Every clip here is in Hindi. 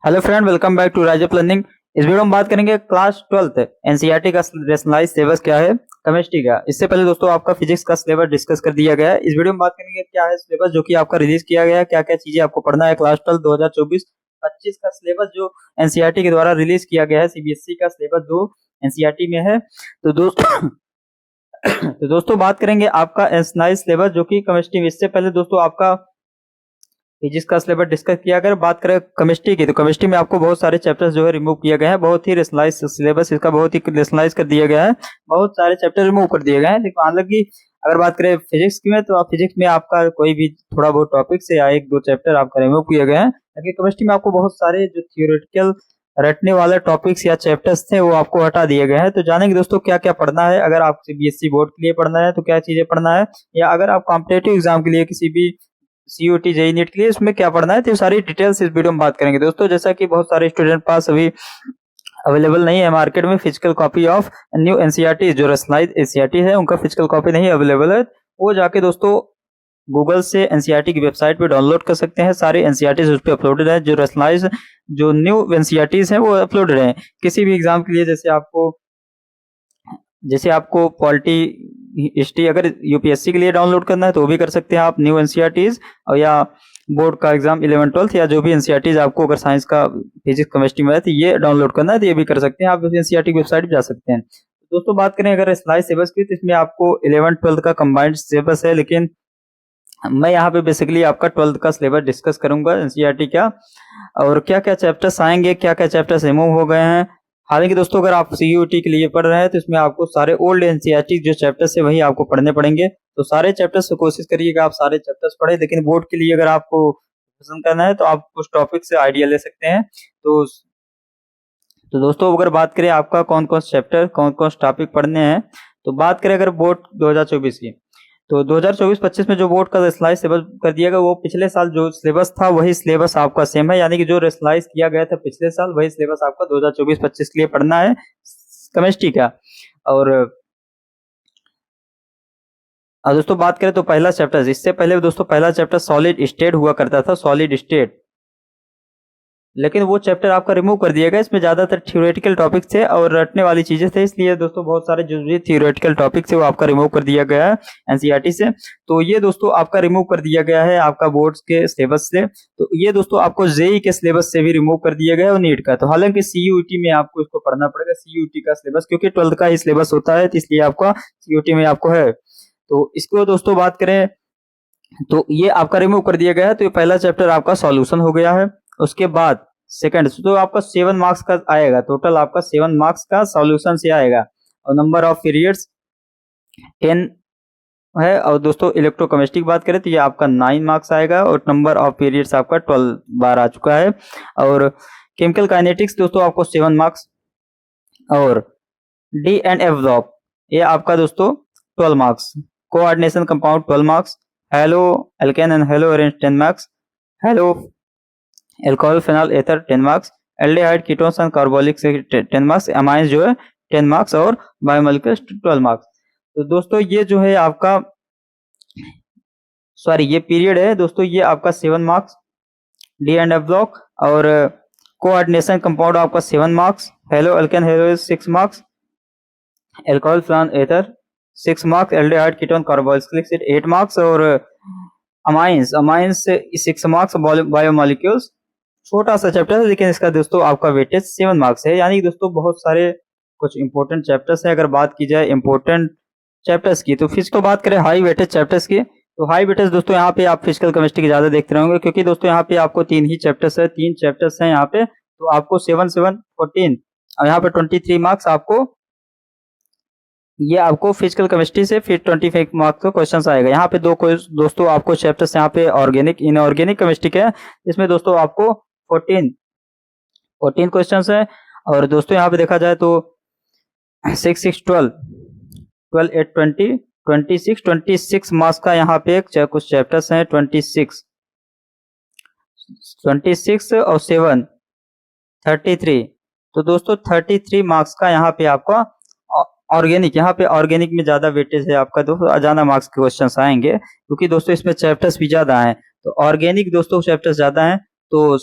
Hello friend, welcome back to Rise Up Learning. इस वीडियो में बात करेंगे क्लास 12th एनसीईआरटी का रेशनलाइज सिलेबस क्या है, केमिस्ट्री का। इससे पहले दोस्तों आपका फिजिक्स का सिलेबस डिस्कस कर दिया गया है। इस वीडियो में बात करेंगे क्या है सिलेबस जो कि आपका रिलीज किया गया है, क्या क्या चीजें आपको पढ़ना है। क्लास 12 2024-25 का सिलेबस जो एनसीईआरटी के द्वारा रिलीज किया गया है, सीबीएसई का सिलेबस जो एनसीईआरटी में है। तो दोस्तों तो दोस्तों बात करेंगे आपका रेशनलाइज सिलेबस जो कि केमिस्ट्री में। इससे पहले दोस्तों आपका फिजिक्स का सिलेबस डिस्कस किया। अगर बात करें केमिस्ट्री की, तो केमिस्ट्री में आपको बहुत सारे चैप्टर्स जो है रिमूव किए गए हैं। बहुत ही रेशनलाइज सिलेबस इसका बहुत ही रेशनलाइज कर दिया गया है। बहुत सारे चैप्टर रिमूव कर दिए गए हैं। लेकिन हालांकि अगर बात करें फिजिक्स की में, तो आप फिजिक्स में आपका कोई भी थोड़ा बहुत टॉपिक से या एक दो चैप्टर आपका रिमूव किए गए हैं। लेकिन केमिस्ट्री में आपको बहुत सारे जो थियोरेटिकल रटने वाले टॉपिक्स या चैप्टर्स थे वो आपको हटा दिए गए हैं। तो जानेंगे दोस्तों क्या क्या पढ़ना है। अगर आप सीबीएसई बोर्ड के लिए पढ़ना है तो क्या चीजें पढ़ना है, या अगर आप कॉम्पिटेटिव एग्जाम के लिए किसी भी सीयूटी जेई नीट के लिए इसमें क्या पढ़ना है, तो सारी डिटेल्स इस वीडियो में बात करेंगे दोस्तों। जैसा कि बहुत सारे स्टूडेंट पास अभी अवेलेबल नहीं है मार्केट में physical copy of new NCERT, जो रेशनलाइज एनसीईआरटी है उनका फिजिकल कॉपी नहीं अवेलेबल है। वो जाके दोस्तों गूगल से एनसीईआरटी की वेबसाइट पे डाउनलोड कर सकते हैं। सारे एनसीईआरटी उस पर अपलोडेड है। जो रेशनलाइज जो न्यू एनसीईआरटी है वो अपलोडेड है। किसी भी एग्जाम के लिए जैसे आपको पॉलिटी हिस्ट्री अगर यूपीएससी के लिए डाउनलोड करना है तो वो भी कर सकते हैं आप न्यू एनसीईआरटीज, और या बोर्ड का एग्जाम 11 12 या जो भी एनसीईआरटीज आपको अगर साइंस का फिजिक्स केमिस्ट्री में है तो ये डाउनलोड करना है तो ये भी कर सकते हैं आप। एनसीईआरटी की वेबसाइट पे जा सकते हैं। दोस्तों बात करें अगर स्लाइस सिलेबस की, तो इसमें आपको 11 12 का कंबाइंड सिलेबस है। लेकिन मैं यहाँ पे बेसिकली आपका 12th का सिलेबस डिस्कस करूंगा एनसीईआरटी का, और क्या क्या चैप्टर्स आएंगे, क्या क्या चैप्टर्स रिमूव हो गए हैं। हालांकि दोस्तों अगर आप सीयूटी के लिए पढ़ रहे हैं तो इसमें आपको सारे ओल्ड एनसीईआरटी जो चैप्टर्स है वही आपको पढ़ने पड़ेंगे। तो सारे चैप्टर्स को कोशिश करिएगा आप सारे चैप्टर्स पढ़े। लेकिन बोर्ड के लिए अगर आपको पसंद करना है तो आप कुछ टॉपिक से आइडिया ले सकते हैं। तो दोस्तों अगर बात करें आपका कौन कौन चैप्टर कौन कौन टॉपिक पढ़ने हैं, तो बात करें अगर बोर्ड 2024 की, तो 2024-25 में जो बोर्ड का रेशनलाइज सिलेबस कर दिया गया वो पिछले साल जो सिलेबस था वही सिलेबस आपका सेम है। यानी कि जो रेशनलाइज किया गया था पिछले साल वही सिलेबस आपका 2024-25 के लिए पढ़ना है केमिस्ट्री का। और दोस्तों बात करें तो पहला चैप्टर, इससे पहले दोस्तों पहला चैप्टर सॉलिड स्टेट हुआ करता था, सॉलिड स्टेट, लेकिन वो चैप्टर आपका रिमूव कर दिया गया। इसमें ज्यादातर थ्योरेटिकल टॉपिक थे और रटने वाली चीजें थे, इसलिए दोस्तों बहुत सारे जो भी थ्योरेटिकल टॉपिक थे वो आपका रिमूव कर दिया गया है एनसीईआरटी से। तो ये दोस्तों आपका रिमूव कर दिया गया है आपका बोर्ड्स के सिलेबस से। तो ये दोस्तों आपको जेई के सिलेबस से भी रिमूव कर दिया गया है और नीट का। तो हालांकि सीयूटी में आपको इसको पढ़ना पड़ेगा, सीयूटी का सिलेबस, क्योंकि 12th का ही सिलेबस होता है, तो इसलिए आपका सीयूटी में आपको है। तो इसको दोस्तों बात करें तो ये आपका रिमूव कर दिया गया है। तो ये पहला चैप्टर आपका सॉल्यूशन हो गया है। उसके बाद सेकंड तो आपका 7 मार्क्स का आएगा, टोटल आपका 7 मार्क्स का सॉल्यूशन से आएगा, और नंबर ऑफ पीरियड्स 10 है। और दोस्तों इलेक्ट्रोकेमिस्ट्री की बात करें तो ये आपका 9 मार्क्स आएगा, और नंबर ऑफ पीरियड्स आपका 12 बार आ चुका है। और केमिकल काइनेटिक्स दोस्तों आपको 7 मार्क्स, और डी एंड एफ ड्रॉप ये आपका दोस्तों 12 marks, coordination compound 12 marks, haloalkane and haloarenes 10 marks, halo alcohol phenol ether 10 marks, aldehyde ketones and carbolic से 10 मार्क्स, अमाइंस जो है 10 मार्क्स, और बायोमोलिक्यूल्स 12 मार्क्स। तो दोस्तों ये जो है आपका ये पीरियड है दोस्तों, ये आपका 7 marks D and F block, और कोऑर्डिनेशन कंपाउंड आपका 7 marks, haloalkane halo 6 marks, alcohol phenol ether 6 marks, aldehyde ketone carbolic 8 marks, और अमाइंस 6 मार्क्स, बायोमोलिक्यूल्स छोटा सा चैप्टर है लेकिन इसका दोस्तों आपका वेटेज 7 मार्क्स है। यानी दोस्तों बहुत सारे कुछ इंपॉर्टेंट चैप्टर्स है। अगर बात की जाए इंपॉर्टेंट चैप्टर्स की, तो फिजिक्स को बात करें हाई वेटेज चैप्टर्स की, तो हाई वेटेज दोस्तों यहाँ पे आप फिजिकल केमिस्ट्री की ज्यादा देखते रहेंगे, क्योंकि दोस्तों यहाँ पे आपको 3 ही चैप्टर्स है, 3 चैप्टर्स हैं यहाँ पे। तो आपको 7 7 14 और यहाँ पे 23 मार्क्स आपको, ये आपको फिजिकल केमिस्ट्री से फिर 25 मार्क्स का क्वेश्चंस आएगा। यहाँ पे दोस्तों आपको चैप्टर्स यहाँ पे ऑर्गेनिक इनऑर्गेनिक केमिस्ट्री के, इसमें दोस्तों आपको 14 क्वेश्चंस है। और दोस्तों यहाँ पे देखा जाए तो 6 6 12 12 8 20 26 मार्क्स का यहाँ पे कुछ चैप्टर्स हैं, 26 और 7 33। तो दोस्तों 33 मार्क्स का यहाँ पे आपका ऑर्गेनिक, यहाँ पे ऑर्गेनिक में ज्यादा वेटेज है आपका दोस्तों, ज्यादा मार्क्स के क्वेश्चंस आएंगे, क्योंकि दोस्तों इसमें चैप्टर्स भी ज्यादा हैं। तो ऑर्गेनिक दोस्तों चैप्टर्स ज्यादा हैं। तो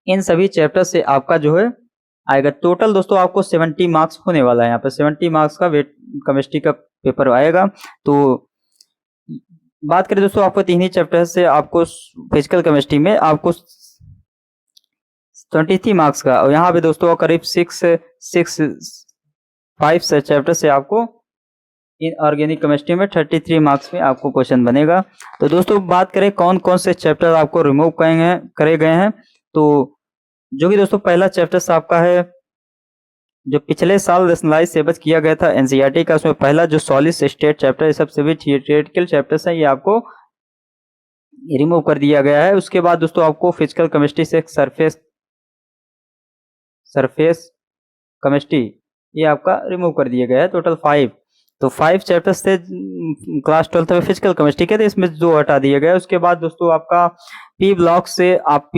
इन सभी चैप्टर से आपका जो है आएगा। टोटल दोस्तों आपको 70 मार्क्स होने वाला है। यहाँ पर 70 मार्क्स का वेट केमिस्ट्री का पेपर आएगा। तो बात करें दोस्तों, आपको 3 ही चैप्टर से आपको फिजिकल केमिस्ट्री में आपको 23 मार्क्स का, और यहाँ पे दोस्तों करीब 5 चैप्टर से आपको इन ऑर्गेनिक केमिस्ट्री में 33 मार्क्स में आपको क्वेश्चन बनेगा। तो दोस्तों बात करें कौन कौन से चैप्टर आपको रिमूव करे गए हैं, तो जो कि दोस्तों पहला चैप्टर आपका है जो पिछले साल रैशनलाइज सिलेबस किया गया था एनसीईआरटी का, उसमें पहला जो सॉलिड स्टेट चैप्टर, ये सब सभी थियोरेटिकल चैप्टर्स हैं, ये आपको रिमूव कर दिया गया है। उसके बाद दोस्तों आपको फिजिकल केमिस्ट्री से सरफेस केमिस्ट्री ये आपका रिमूव कर दिया गया है। टोटल 5, तो 5 चैप्टर्स थे क्लास 12 में फिजिकल केमिस्ट्री के, थे इसमें 2 हटा दिया गया है। उसके बाद दोस्तों आपका पी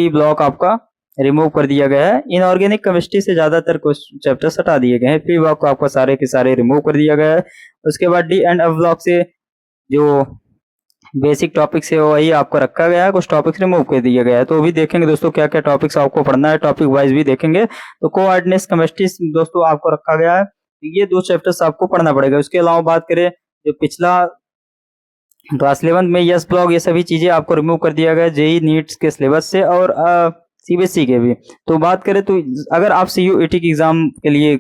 ब्लॉक आपका रिमूव कर दिया गया है। इनऑर्गेनिक केमिस्ट्री से ज्यादातर चैप्टर्स हटा दिए गए हैं। पी ब्लॉक को आपको सारे के सारे रिमूव कर दिया गया है। उसके बाद डी एंड एफ ब्लॉक से जो बेसिक टॉपिक्स है वही आपको रखा गया है, कुछ टॉपिक्स रिमूव कर दिया गया है। तो अभी देखेंगे दोस्तों क्या क्या टॉपिक्स आपको पढ़ना है, टॉपिक वाइज भी देखेंगे। तो कोऑर्डिनेट्स केमिस्ट्री दोस्तों आपको रखा गया है, ये 2 चैप्टर्स आपको पढ़ना पड़ेगा। उसके अलावा बात करें जो पिछला क्लास 11 में यस ब्लॉक, ये सभी चीजें आपको रिमूव कर दिया गया जेई नीट्स के सिलेबस से और सीबीएसई के भी। तो बात करें तो अगर आप सीयूईटी के एग्जाम के लिए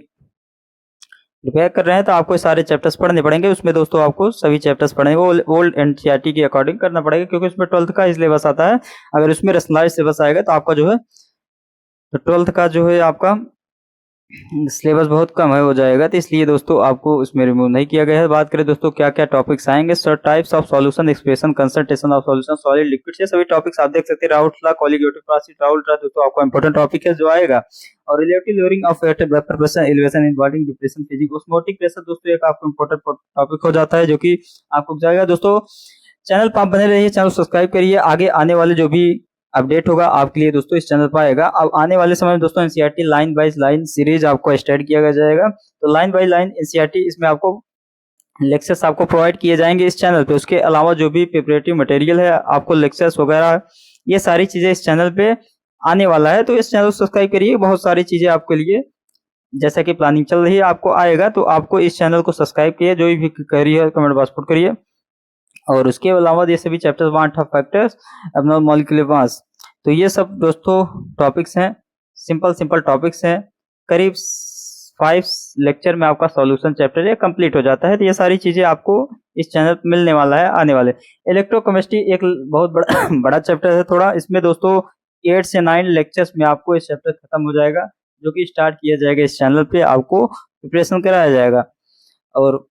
प्रिपेयर कर रहे हैं तो आपको सारे चैप्टर्स पढ़ने पड़ेंगे। उसमें दोस्तों आपको सभी चैप्टर्स पढ़ने ओल्ड एनसीईआरटी के अकॉर्डिंग करना पड़ेगा, क्योंकि उसमें 12th का सिलेबस आता है। अगर उसमें रैशनलाइज्ड सिलेबस आएगा तो आपका जो है तो 12th का जो है आपका सिलेबस बहुत कम हो जाएगा, तो इसलिए दोस्तों आपको उसमें रिमूव नहीं किया गया है। बात करें दोस्तों क्या क्या टॉपिक्स आएंगे, sir types of solution, expression, concentration of solution, solid liquid, ये सभी टॉपिक्स आप देख सकते हैं। Raoult law, colligative process, Raoult law दोस्तों आपको इंपॉर्टेंट टॉपिक है जो आएगा। और relative lowering of vapour pressure, elevation involving depression physics, osmotic pressure दोस्तों एक आपको इंपॉर्टेंट टॉपिक हो जाता है जो कि आपको जाएगा। दोस्तों चैनल पर आप बने रहिए, चैनल सब्सक्राइब करिए, आगे आने वाले जो भी अपडेट होगा आपके लिए दोस्तों इस चैनल पर आएगा। अब आने वाले समय में दोस्तों NCERT line by line series आपको स्टार्ट किया जाएगा। तो लाइन बाय लाइन एनसीईआरटी, इसमें आपको लेक्चर्स आपको प्रोवाइड किए जाएंगे इस चैनल पे। उसके अलावा जो भी प्रिपरेटिव मटेरियल है, आपको लेक्चर्स वगैरह, ये सारी चीजें इस चैनल पे आने वाला है। तो इस चैनल को सब्सक्राइब करिए, बहुत सारी चीजें आपके लिए जैसा कि प्लानिंग चल रही है आपको आएगा। तो आपको इस चैनल को सब्सक्राइब करिए, जो भी करिए कमेंट बॉक्स पुट करिए। और उसके अलावा ये सभी chapters, want of factors, abnormal molecular mass, तो ये सब दोस्तों टॉपिक्स हैं, सिंपल टॉपिक्स हैं। करीब 5 लेक्चर में आपका सॉल्यूशन चैप्टर ये कंप्लीट हो जाता है। तो ये सारी चीजें आपको इस चैनल पर मिलने वाला है आने वाले। इलेक्ट्रोकेमिस्ट्री एक बहुत बड़ा बड़ा चैप्टर है थोड़ा, इसमें दोस्तों 8 से 9 लेक्चर्स में आपको इस चैप्टर खत्म हो जाएगा, जो कि स्टार्ट किया जाएगा इस चैनल पे, आपको प्रिपरेशन कराया जाएगा और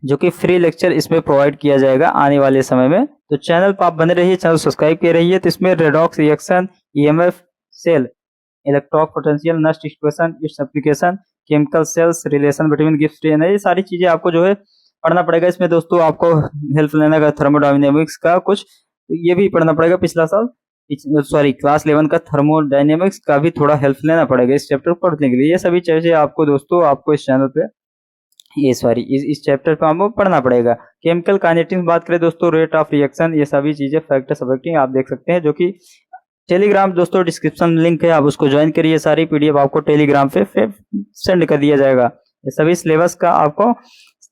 जो कि फ्री लेक्चर इसमें प्रोवाइड किया जाएगा आने वाले समय में। तो चैनल पर आप बने रहिए, चैनल सब्सक्राइब कर रहिए। तो इसमें redox reaction, EMF, cell, electron potential, Nernst equation, its application, chemical cells, relation between Gibbs free, ये सारी चीजें आपको जो है पढ़ना पड़ेगा। इसमें दोस्तों आपको हेल्प लेना का थर्मोडायनेमिक्स का कुछ, तो ये भी पढ़ना पड़ेगा। पिछला साल क्लास 11 का थर्मोडायनेमिक्स का भी थोड़ा हेल्प लेना पड़ेगा इस चैप्टर को पढ़ने के लिए। ये सभी चीजें आपको दोस्तों आपको इस चैनल पे इस चैप्टर पे आपको पढ़ना पड़ेगा। केमिकल काइनेटिक्स बात करें दोस्तों, रेट ऑफ रिएक्शन, ये सभी चीजें, फैक्टर्स अफेक्टिंग आप देख सकते हैं, जो कि टेलीग्राम दोस्तों डिस्क्रिप्शन लिंक है, आप उसको ज्वाइन करिए। सारी पीडीएफ आपको टेलीग्राम पे सेंड कर दिया जाएगा। ये सभी सिलेबस का आपको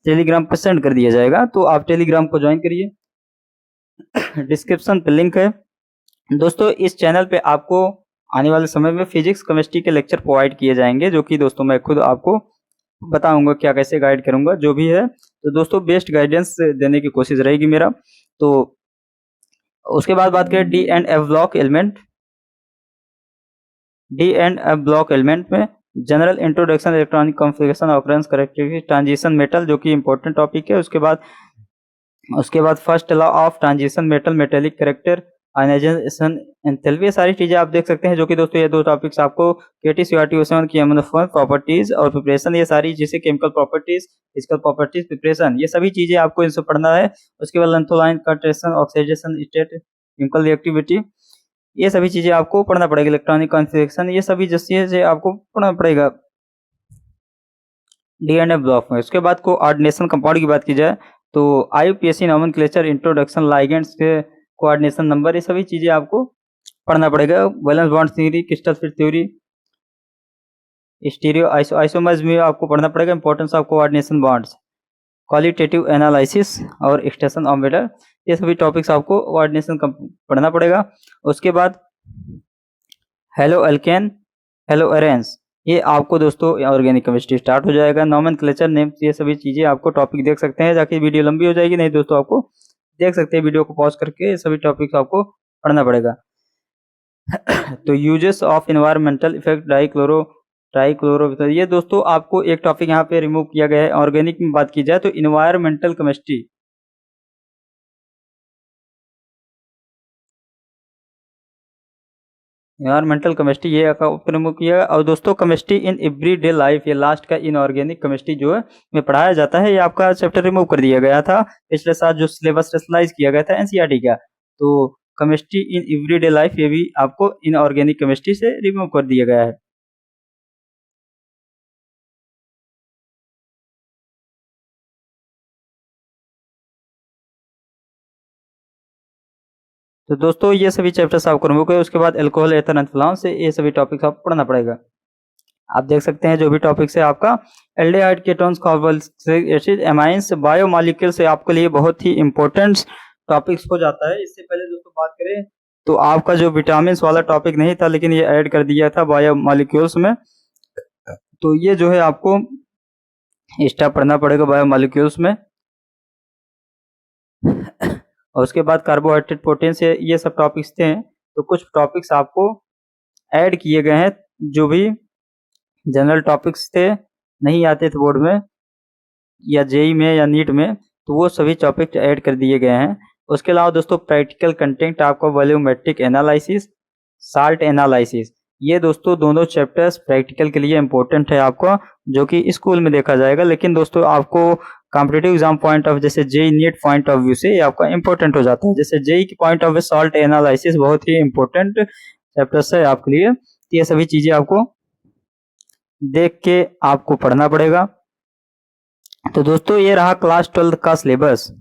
टेलीग्राम पे सेंड कर दिया जाएगा, तो आप टेलीग्राम को ज्वाइन करिए, डिस्क्रिप्शन पे लिंक है। दोस्तों इस चैनल पे आपको आने वाले समय में फिजिक्स केमिस्ट्री के लेक्चर प्रोवाइड किए जाएंगे, जो कि दोस्तों मैं खुद आपको बताऊंगा क्या कैसे गाइड करूंगा जो भी है। तो दोस्तों बेस्ट गाइडेंस देने की कोशिश रहेगी मेरा। तो उसके बाद बात करें D and F block element, D and F block element में general introduction, electronic configuration, occurrence characteristics, transition metal, जो कि इंपॉर्टेंट टॉपिक है। उसके बाद first law of transition metal, metallic character, ionisation enthalpy, सारी चीजें आप देख सकते हैं, जो कि दोस्तों ये 2 टॉपिक्स आपको केटी सीआरटी ओशन की प्रॉपर्टीज और प्रिपरेशन, ये सारी चीजें chemical properties, physical properties, preparation, ये सभी चीजें आपको इनसे पढ़ना है। उसके बाद लेंथोलाइन कंट्रेशन, ऑक्सीडेशन स्टेट, केमिकल रिएक्टिविटी, ये सभी चीजें आपको पढ़ना पड़ेगा। इलेक्ट्रॉनिक कॉन्फ़िगरेशन, ये सभी चीजें आपको पढ़ना पड़ेगा डीएनए ब्लॉक में। उसके बाद कोऑर्डिनेशन कंपाउंड की बात की जाए तो आईयूपीएसी नोमेनक्लेचर, इंट्रोडक्शन, लाइगेंड्स के कोऑर्डिनेशन नंबर, ये सभी चीजें आपको पढ़ना पड़ेगा। Valence bond theory, crystal fit theory, stereo isomers में आपको पढ़ना पड़ेगा। Importance of coordination bonds, qualitative analysis और एक्सटेंशन ऑफ मेटर, ये सभी टॉपिक्स आपको कोऑर्डिनेशन पढ़ना पड़ेगा। उसके बाद हेलो एल्केन, हेलो एरेंस, ये आपको दोस्तों ऑर्गेनिक केमिस्ट्री स्टार्ट हो जाएगा। नॉमेनक्लेचर नेम, ये सभी चीजें आपको टॉपिक देख सकते हैं जाके, वीडियो लंबी हो जाएगी, नहीं दोस्तों आपको देख सकते हैं वीडियो को पॉज करके, ये सभी टॉपिक्स आपको पढ़ना पड़ेगा। तो uses of environmental effect trichloro, ये दोस्तों आपको एक टॉपिक यहाँ पे रिमूव किया गया है। ऑर्गेनिक में बात की जाए तो इन्वायरमेंटल केमिस्ट्री, इन्वायरमेंटल केमिस्ट्री ये रिमूव किया। और दोस्तों केमिस्ट्री इन एवरीडे लाइफ, ये लास्ट का इनऑर्गेनिक केमिस्ट्री जो है में पढ़ाया जाता है, ये आपका चैप्टर रिमूव कर दिया गया था पिछले साल जो सिलेबस रेशनलाइज किया गया था एनसीईआरटी का। तो केमिस्ट्री इन एवरीडे लाइफ ये भी आपको इनऑर्गेनिक केमिस्ट्री से रिमूव कर दिया गया है। तो दोस्तों ये सभी चैप्टर्स आपको रिमूव किए। उसके बाद एल्कोहल एथर एंड से ये सभी टॉपिक्स आपको पढ़ना पड़ेगा। आप देख सकते हैं जो भी टॉपिक्स है आपका aldehyde ketones carboxylic acid amines biomolecule से आपके लिए बहुत ही इंपॉर्टेंट टॉपिक्स हो जाता है। इससे पहले दोस्तों बात करें तो आपका जो विटामिन वाला टॉपिक नहीं था, लेकिन ये ऐड कर दिया था बायोमॉलिक्यूल्स में, तो ये जो है आपको एक्स्ट्रा पढ़ना पड़ेगा बायोमॉलिक्यूल्स में। और उसके बाद कार्बोहाइड्रेट, प्रोटीन से ये सब टॉपिक्स थे, तो कुछ टॉपिक्स आपको ऐड किए गए हैं जो भी जनरल टॉपिक्स थे, नहीं आते थे बोर्ड में या जेई में या नीट में, तो वो सभी टॉपिक ऐड कर दिए गए हैं। उसके अलावा दोस्तों प्रैक्टिकल कंटेंट आपका वॉल्यूमेट्रिक एनालिसिस, साल्ट एनालिसिस, ये दोस्तों दोनों चैप्टर्स प्रैक्टिकल के लिए इंपॉर्टेंट है आपको, जो कि स्कूल में देखा जाएगा, लेकिन दोस्तों आपको कॉम्पिटिटिव एग्जाम पॉइंट ऑफ जैसे JEE NEET point of view से ये आपका इंपॉर्टेंट हो जाता है। जैसे जेई की point of view salt analysis बहुत ही इंपॉर्टेंट चैप्टर्स है आपके लिए, तो ये सभी चीजें आपको देख के आपको पढ़ना पड़ेगा। तो दोस्तों ये रहा क्लास 12 का सिलेबस।